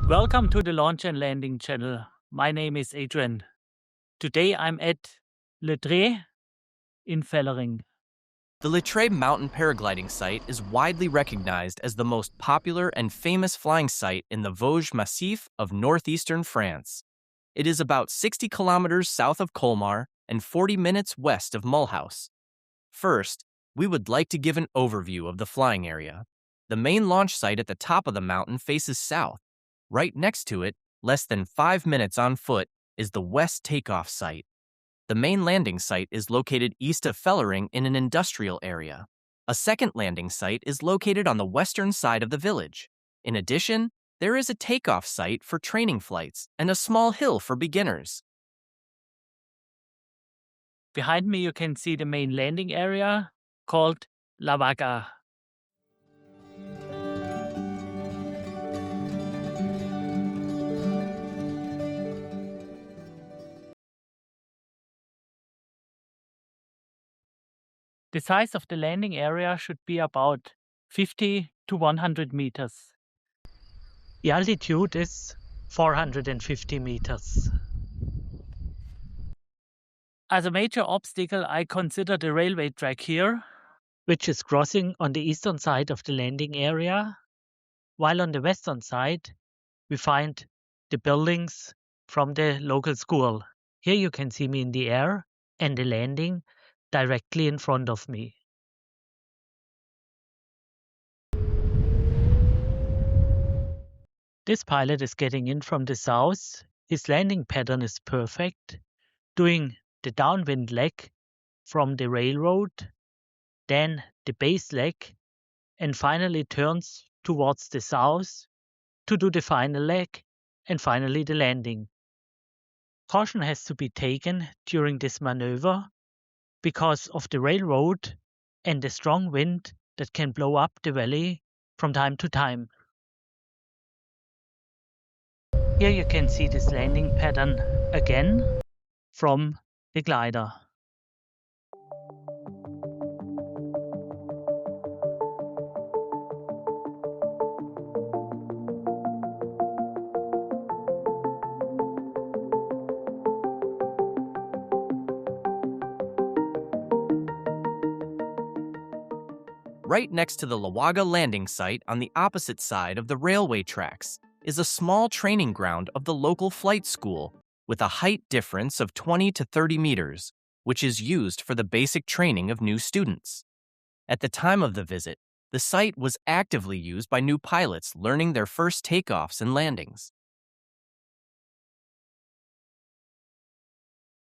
Welcome to the Launch and Landing channel. My name is Adrian. Today I'm at Le Treh in Valley. The Le Treh mountain paragliding site is widely recognized as the most popular and famous flying site in the Vosges massif of northeastern France. It is about 60 kilometers south of Colmar and 40 minutes west of Mulhouse. First, we would like to give an overview of the flying area. The main launch site at the top of the mountain faces south. Right next to it, less than 5 minutes on foot, is the West Takeoff site. The main landing site is located east of Valley in an industrial area. A second landing site is located on the western side of the village. In addition, there is a takeoff site for training flights and a small hill for beginners. Behind me you can see the main landing area called La Wagga. The size of the landing area should be about 50 to 100 meters. The altitude is 450 meters. As a major obstacle, I consider the railway track here, which is crossing on the eastern side of the landing area, while on the western side we find the buildings from the local school. Here you can see me in the air and the landing directly in front of me. This pilot is getting in from the south. His landing pattern is perfect, doing the downwind leg from the railroad, then the base leg, and finally turns towards the south to do the final leg and finally the landing. Caution has to be taken during this maneuver because of the railroad and the strong wind that can blow up the valley from time to time. Here you can see this landing pattern again from the glider. Right next to the Wagga Landing site on the opposite side of the railway tracks is a small training ground of the local flight school with a height difference of 20 to 30 meters, which is used for the basic training of new students. At the time of the visit, the site was actively used by new pilots learning their first takeoffs and landings.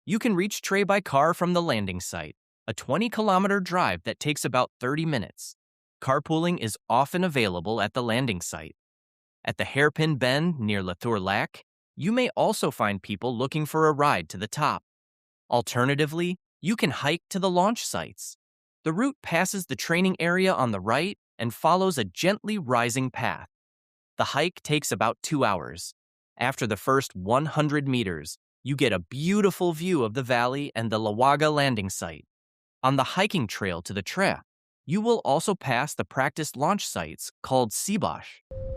You can reach Treh by car from the landing site, a 20-kilometer drive that takes about 30 minutes. Carpooling is often available at the landing site. At the hairpin bend near Le Thur Valley, you may also find people looking for a ride to the top. Alternatively, you can hike to the launch sites. The route passes the training area on the right and follows a gently rising path. The hike takes about 2 hours. After the first 100 meters, you get a beautiful view of the valley and the Wagga Landing site. On the hiking trail to the Treh, you will also pass the practice launch sites called Siebach,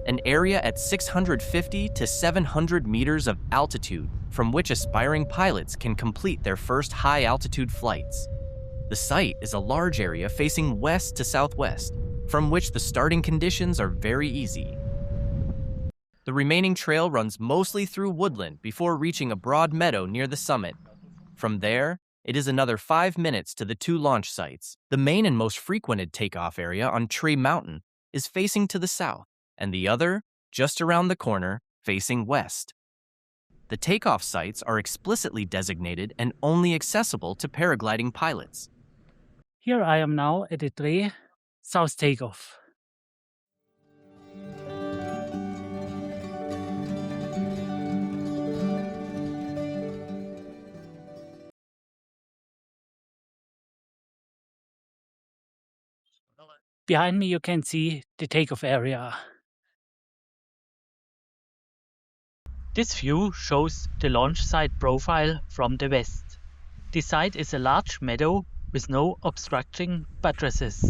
an area at 650 to 700 meters of altitude from which aspiring pilots can complete their first high-altitude flights. The site is a large area facing west to southwest, from which the starting conditions are very easy. The remaining trail runs mostly through woodland before reaching a broad meadow near the summit. From there, it is another 5 minutes to the two launch sites. The main and most frequented takeoff area on Treh Mountain is facing to the south, and the other, just around the corner, facing west. The takeoff sites are explicitly designated and only accessible to paragliding pilots. Here I am now at the Treh Sout Take Off. Behind me you can see the takeoff area. This view shows the launch site profile from the west. This site is a large meadow with no obstructing buttresses.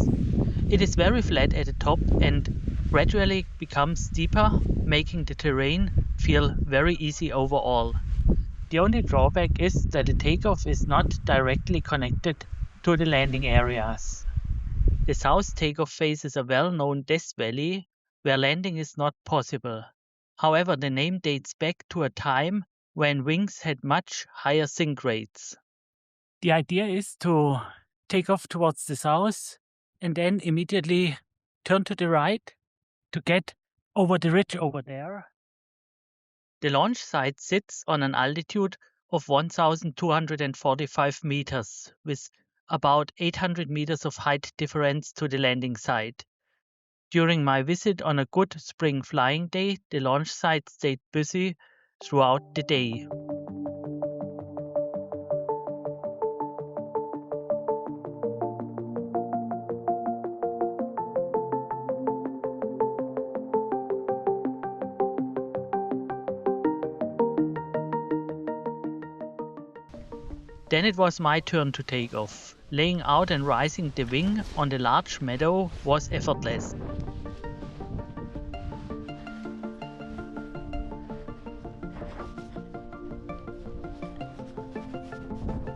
It is very flat at the top and gradually becomes steeper, making the terrain feel very easy overall. The only drawback is that the takeoff is not directly connected to the landing areas. The south takeoff faces a well-known death valley where landing is not possible. However, the name dates back to a time when wings had much higher sink rates. The idea is to take off towards the south and then immediately turn to the right to get over the ridge over there. The launch site sits on an altitude of 1,245 meters with about 800 meters of height difference to the landing site. During my visit on a good spring flying day, the launch site stayed busy throughout the day. Then it was my turn to take off. Laying out and rising the wing on the large meadow was effortless.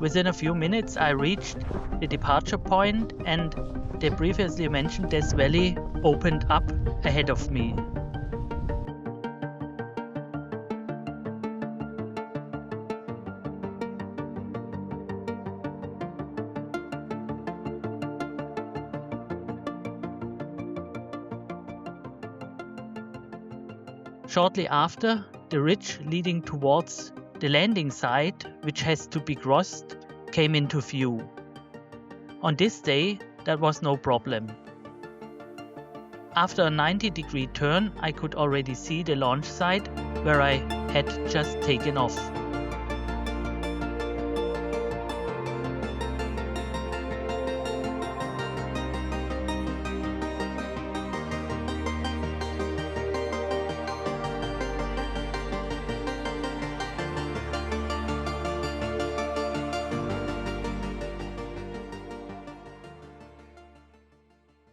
Within a few minutes I reached the departure point and the previously mentioned Death Valley opened up ahead of me. Shortly after, the ridge leading towards the landing site, which has to be crossed, came into view. On this day, that was no problem. After a 90-degree turn, I could already see the launch site where I had just taken off.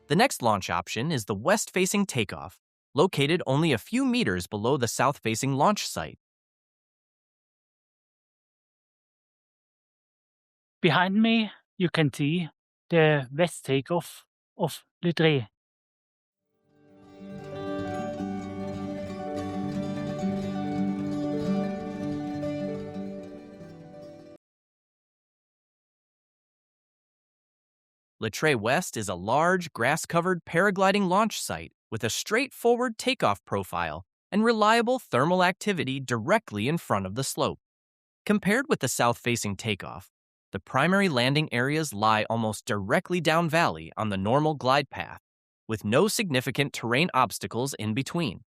The next launch option is the west-facing takeoff, located only a few meters below the south-facing launch site. Behind me, you can see the west takeoff of Le Treh. Le Treh West is a large, grass-covered paragliding launch site with a straightforward takeoff profile and reliable thermal activity directly in front of the slope. Compared with the south-facing takeoff, the primary landing areas lie almost directly down valley on the normal glide path, with no significant terrain obstacles in between.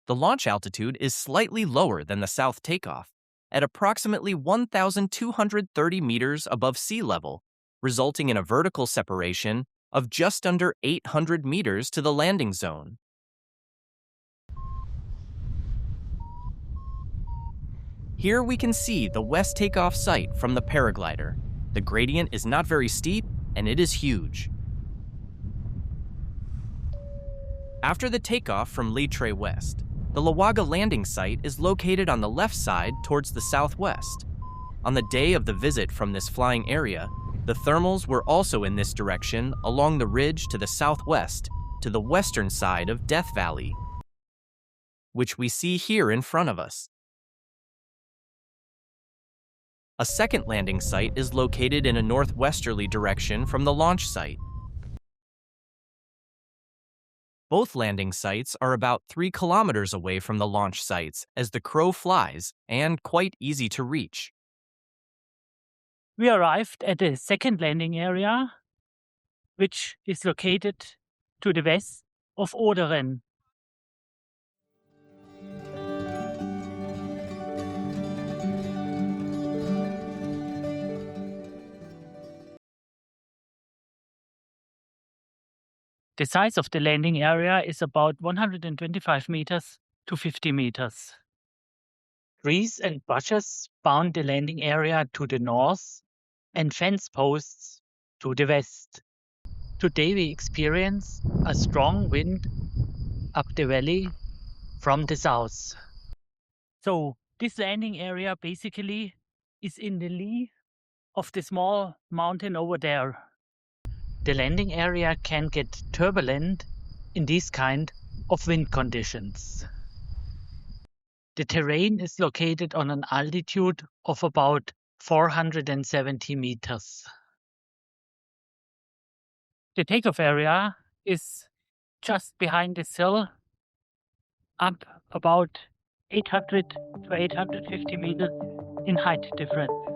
The launch altitude is slightly lower than the south takeoff, at approximately 1,230 meters above sea level, resulting in a vertical separation of just under 800 meters to the landing zone. Here we can see the west takeoff site from the paraglider. The gradient is not very steep, and it is huge. After the takeoff from Le Treh West, the Wagga Landing site is located on the left side towards the southwest. On the day of the visit from this flying area, the thermals were also in this direction along the ridge to the southwest to the western side of Death Valley, which we see here in front of us. A second landing site is located in a northwesterly direction from the launch site. Both landing sites are about 3 kilometers away from the launch sites as the crow flies and quite easy to reach. We arrived at the second landing area, which is located to the west of Oderen. The size of the landing area is about 125 meters to 50 meters. Trees and bushes bound the landing area to the north and fence posts to the west. Today we experience a strong wind up the valley from the south. So this landing area basically is in the lee of the small mountain over there. The landing area can get turbulent in these kind of wind conditions. The terrain is located on an altitude of about 470 meters. The takeoff area is just behind this hill, up about 800 to 850 meters in height difference.